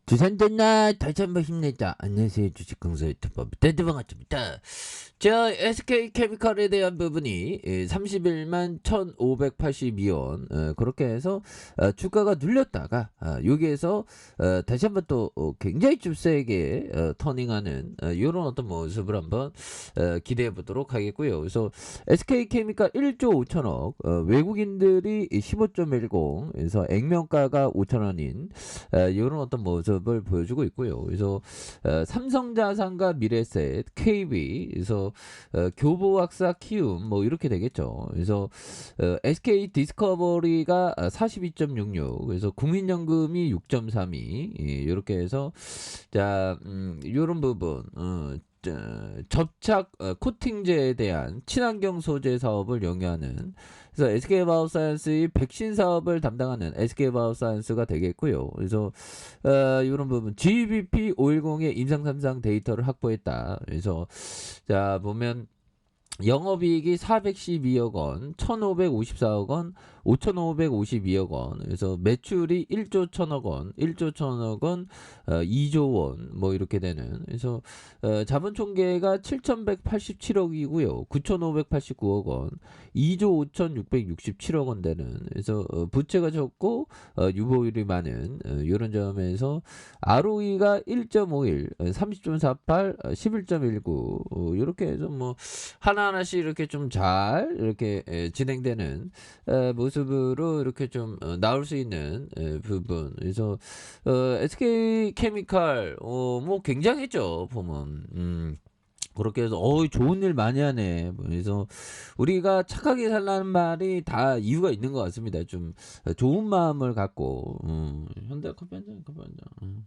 두산전나 다시 한번 힘내자. 안녕하세요. 주식강사 유튜버 밑에드 반갑습니다. 자, SK케미칼에 대한 부분이 31만 1582원 그렇게 해서 주가가 눌렸다가 여기에서 다시 한번 또 굉장히 좀 세게 터닝하는 이런 어떤 모습을 한번 기대해 보도록 하겠고요. 그래서 SK케미칼 1조 5천억 외국인들이 15.10 그래서 액면가가 5천원인 이런 어떤 모습을 보여주고 있고요. 그래서 삼성자산과 미래셋, KB, 그래서 교보학사, 키움 뭐 이렇게 되겠죠. 그래서 SK 디스커버리가 42.66, 그래서 국민연금이 6.32 이렇게 해서 자 이런 부분. 접착 코팅제에 대한 친환경 소재 사업을 영위하는, 그래서 SK바이오사이언스의 백신 사업을 담당하는 SK바이오사이언스가 되겠고요. 그래서 이런 부분 GBP 510의 임상 3상 데이터를 확보했다. 그래서 자 보면 영업이익이 412억 원, 1,554억 원, 5,552억 원. 그래서 매출이 1조 1천억 원, 1조 1천억 원, 2조 원, 뭐 이렇게 되는. 그래서 자본 총계가 7,187억이고요, 9,589억 원, 2조 5,667억 원 되는. 그래서 부채가 적고 유보율이 많은 이런 점에서 ROE가 1.51, 30.48, 11.19 이렇게 해서 뭐 하나하나씩 이렇게 좀 잘 이렇게 진행되는 모습으로 이렇게 좀 나올 수 있는 부분. 그래서 SK케미칼 뭐 굉장했죠 보면. 그렇게 해서 좋은 일 많이 하네. 그래서 우리가 착하게 살라는 말이 다 이유가 있는 것 같습니다. 좀 좋은 마음을 갖고. 현대커피 한잔, 커피 한잔.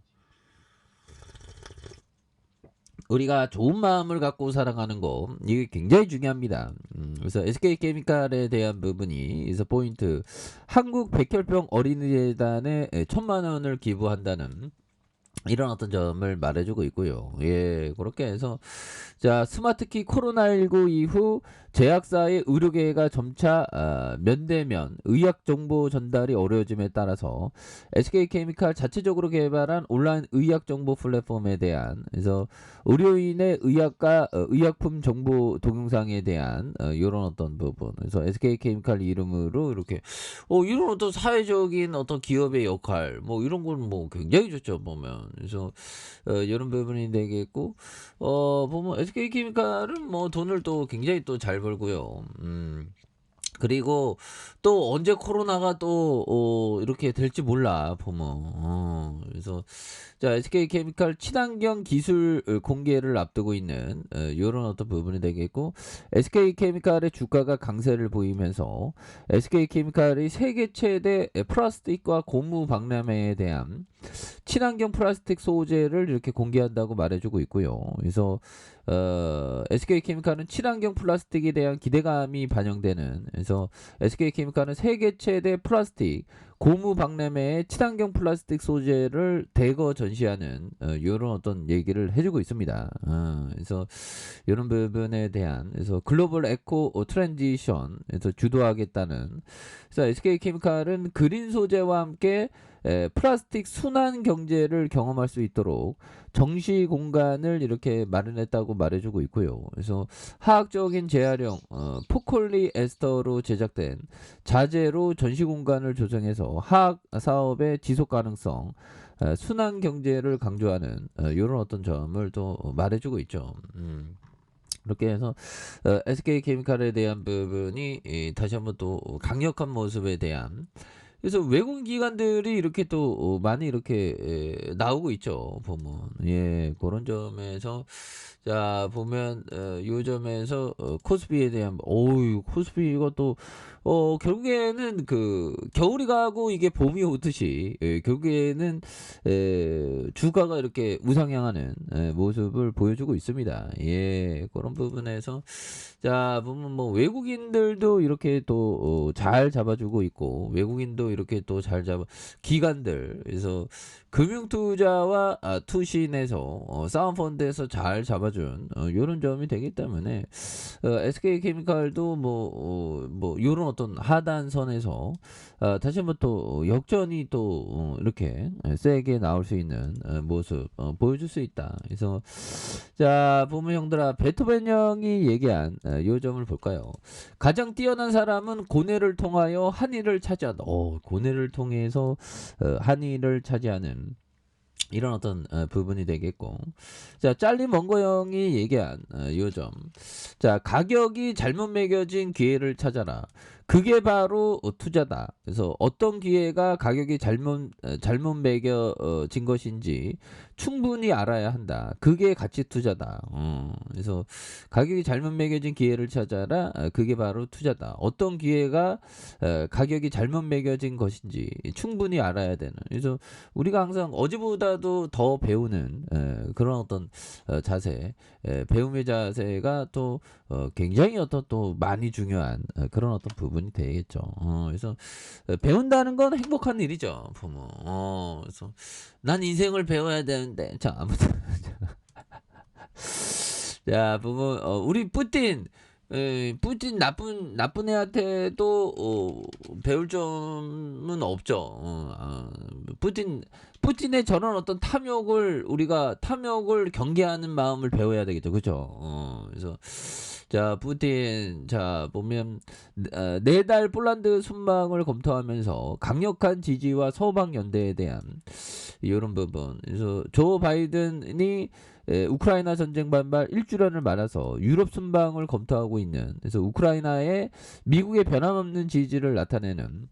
우리가 좋은 마음을 갖고 살아가는 거, 이게 굉장히 중요합니다. 그래서 SK케미칼에 대한 부분이, 그래서 포인트, 한국 백혈병 어린이재단에 1,000만 원을 기부한다는 이런 어떤 점을 말해주고 있고요. 예, 그렇게 해서 자, 스마트키 코로나19 이후 제약사의 의료계가 점차 면대면 의학 정보 전달이 어려워짐에 따라서 SK케미칼 자체적으로 개발한 온라인 의학 정보 플랫폼에 대한, 그래서 의료인의 의학과 의약품 정보 동영상에 대한 이런 어떤 부분. 그래서 SK케미칼 이름으로 이렇게 이런 어떤 사회적인 어떤 기업의 역할 뭐 이런 건 뭐 굉장히 좋죠 보면. 그래서 이런 부분이 되겠고, 보면 SK케미칼은 뭐 돈을 또 굉장히 또 잘 벌고요. 그리고 또 언제 코로나가 또 이렇게 될지 몰라 보면. 그래서 자, SK케미칼 친환경 기술 공개를 앞두고 있는 이런 어떤 부분이 되겠고, SK케미칼의 주가가 강세를 보이면서 SK케미칼이 세계 최대 플라스틱과 고무 박람회에 대한 친환경 플라스틱 소재를 이렇게 공개한다고 말해주고 있고요. 그래서 SK케미칼은 친환경 플라스틱에 대한 기대감이 반영되는, 그래서 SK케미칼은 세계 최대 플라스틱 고무 박람회에 친환경 플라스틱 소재를 대거 전시하는 이런 어떤 얘기를 해주고 있습니다. 그래서 이런 부분에 대한, 그래서 글로벌 에코 트랜지션에서 주도하겠다는. 그래서 SK케미칼은 그린 소재와 함께 플라스틱 순환 경제를 경험할 수 있도록 정시 공간을 이렇게 마련했다고 말해주고 있고요. 그래서 화학적인 재활용 포콜리 에스터로 제작된 자재로 전시 공간을 조성해서 화학 사업의 지속 가능성, 순환 경제를 강조하는 이런 어떤 점을 또 말해주고 있죠. 이렇게 해서 SK케미칼에 대한 부분이 다시 한번 또 강력한 모습에 대한, 그래서 외국인 기관들이 이렇게 또 많이 이렇게 나오고 있죠 보면. 예, 그런 점에서 자 보면 요 점에서 코스피에 대한, 코스피 이것도 결국에는 그 겨울이 가고 이게 봄이 오듯이 결국에는 주가가 이렇게 우상향하는 모습을 보여주고 있습니다. 예, 그런 부분에서 자 보면 뭐 외국인들도 이렇게 또 잘 잡아주고 있고, 외국인도 이렇게 또 잘 잡아 기관들 그래서 금융투자와 투신에서 사은펀드에서 잘 잡아준 요런 점이 되기 때문에 SK케미칼도 뭐 요런 어떤 하단선에서 다시 한번 또 역전이 또 이렇게 세게 나올 수 있는 모습 보여줄 수 있다. 그래서 자 보면 형들아 베토벤 형이 얘기한 요 점을 볼까요? 가장 뛰어난 사람은 고뇌를 통하여 한의를 차지한다. 고뇌를 통해서 한의를 차지하는 이런 어떤 부분이 되겠고 자 짤리 먼거 형이 얘기한 요점 자 가격이 잘못 매겨진 기회를 찾아라 그게 바로 투자다. 그래서 어떤 기회가 가격이 잘못 매겨진 것인지 충분히 알아야 한다. 그게 가치 투자다. 그래서 가격이 잘못 매겨진 기회를 찾아라. 그게 바로 투자다. 어떤 기회가 가격이 잘못 매겨진 것인지 충분히 알아야 되는. 그래서 우리가 항상 어제보다도 더 배우는 그런 어떤 자세, 배움의 자세가 또 굉장히 어떤 또 많이 중요한 그런 어떤 부분이 되겠죠. 그래서 배운다는 건 행복한 일이죠, 부모. 그래서 난 인생을 배워야 되는데, 자 아무튼 자 부모 우리 뿌틴 나쁜 애한테도 배울 점은 없죠. 푸틴의 저런 어떤 탐욕을 경계하는 마음을 배워야 되겠죠. 그죠? 그래서 자 푸틴 자 보면 4달 폴란드 순방을 검토하면서 강력한 지지와 서방 연대에 대한 이런 부분. 그래서 조 바이든이 우크라이나 전쟁 반발 1주년을 맞아서 유럽 순방을 검토하고 있는 그래서 우크라이나에 미국의 변함없는 지지를 나타내는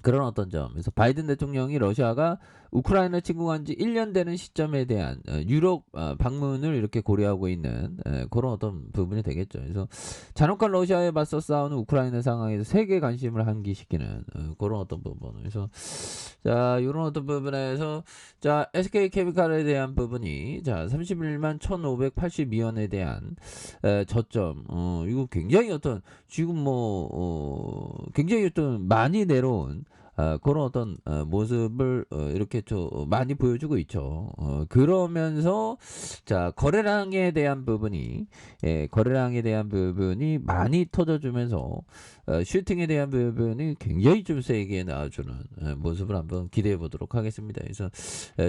그런 어떤 점. 그래서 바이든 대통령이 러시아가 우크라이나 침공한 지 1년 되는 시점에 대한 유럽 방문을 이렇게 고려하고 있는 그런 어떤 부분이 되겠죠. 그래서 잔혹한 러시아에 맞서 싸우는 우크라이나 상황에서 세계 관심을 환기시키는 그런 어떤 부분. 그래서 자, 이런 어떤 부분에서 자, SK케미칼에 대한 부분이 자, 31만 1,582원에 대한 저점. 이거 굉장히 어떤 지금 굉장히 어떤 많이 내려온 그런 어떤 모습을 이렇게 좀 많이 보여주고 있죠. 그러면서 자 거래량에 대한 부분이 많이 터져주면서 슈팅에 대한 부분이 굉장히 좀 세게 나와주는 모습을 한번 기대해 보도록 하겠습니다. 그래서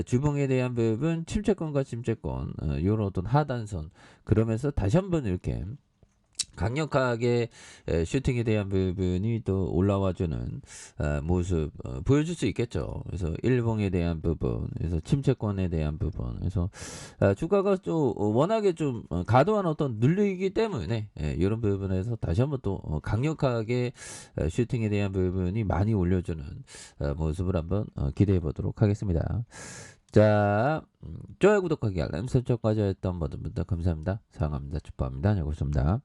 주봉에 대한 부분 침체권과 침체권 이런 어떤 하단선 그러면서 다시 한번 이렇게 강력하게 슈팅에 대한 부분이 또 올라와주는 모습 보여줄 수 있겠죠. 그래서 일봉에 대한 부분, 그래서 침체권에 대한 부분, 그래서 주가가 좀 워낙에 좀 과도한 어떤 눌리기 때문에 이런 부분에서 다시 한번 또 강력하게 슈팅에 대한 부분이 많이 올려주는 모습을 한번 기대해 보도록 하겠습니다. 자, 좋아요, 구독하기, 알람 설정까지 했던 모든 분들 감사합니다. 사랑합니다. 축복합니다. 안녕히 계십니다.